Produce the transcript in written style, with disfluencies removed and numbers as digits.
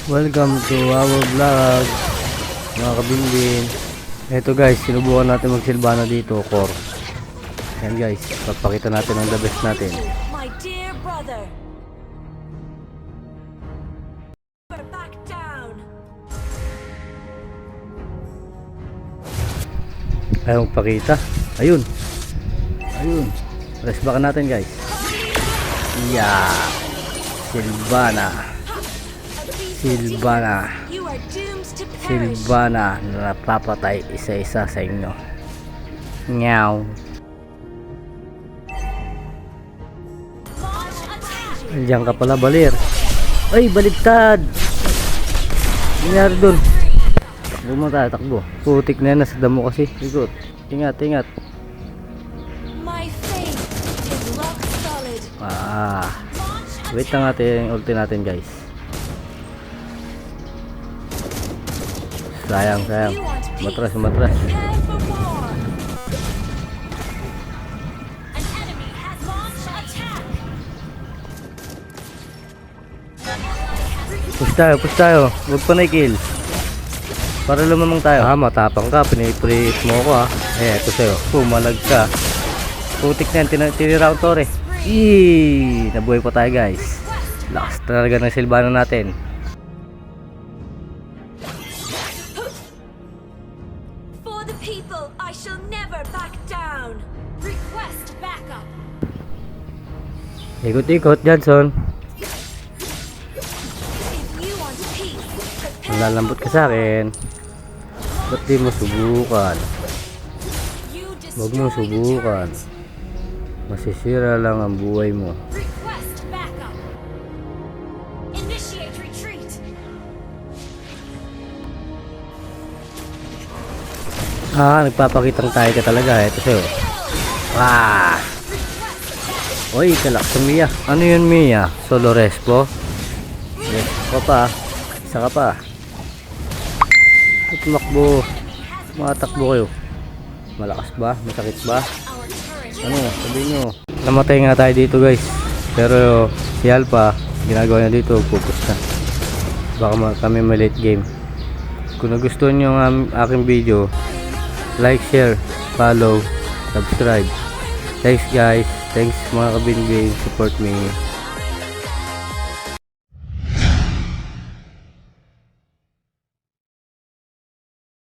Welcome to our vlog, mga kabinbin. Eto guys, sinubukan natin magsilbana dito, core. Yan guys, papakita natin ang the best natin. My dear brother. Back down. Ayaw magpakita. Ayun. Ayun. Press back natin guys. Yeah. Silvana. Silvana. You are doomed to perish. Silvana na napapatay isa-isa sa inyo. Meow. Andiyan ka pala, balir. Ay, baligtad. Nangyari dun. Takbo mo tayo, takbo. Putik na yan, nasa damo kasi. Ikot. Ingat, ingat. My faith is rock solid. Wait lang natin yung ulti natin guys. Sayang, sayang. Matras, matras. Prepare for war. An enemy has launched attack. Push tayo. Huwag pa na-kill. Para lumamang tayo. Matapang ka. Piniprease mo ako ha. Ito sa'yo. Pumalag ka. Putik na yan. Tinira ko tore. Nabuhay pa tayo guys. Lakas talaga ng silbana natin. For the people, I shall never back down. Request backup. Ikot-ikot, Johnson. If you want peace, prepare. Malalambot ka sa akin. Ba't di mo subukan? You Huwag mo destroy the subukan. turret. Masisira lang ang buhay mo. Request backup. Initiate retreat. Nagpapakitang tayo ka talaga. Ito sa'yo. Oy, kalak sa Mia. Ano yun, Mia? Solo respo? Yes, ka pa. Isa ka pa. Tumakbo. Matakbo kayo. Malakas ba? Masakit ba? Our turret. Ano? Sabihin nyo. Namatay nga tayo dito guys. Pero si Alpha, ginagawa niya dito, focus na. Baka kami malate game. Kung nagustuhan nyo ang aking video, like, share, follow, subscribe. Thanks guys. Thanks mga kabinbing. Support me.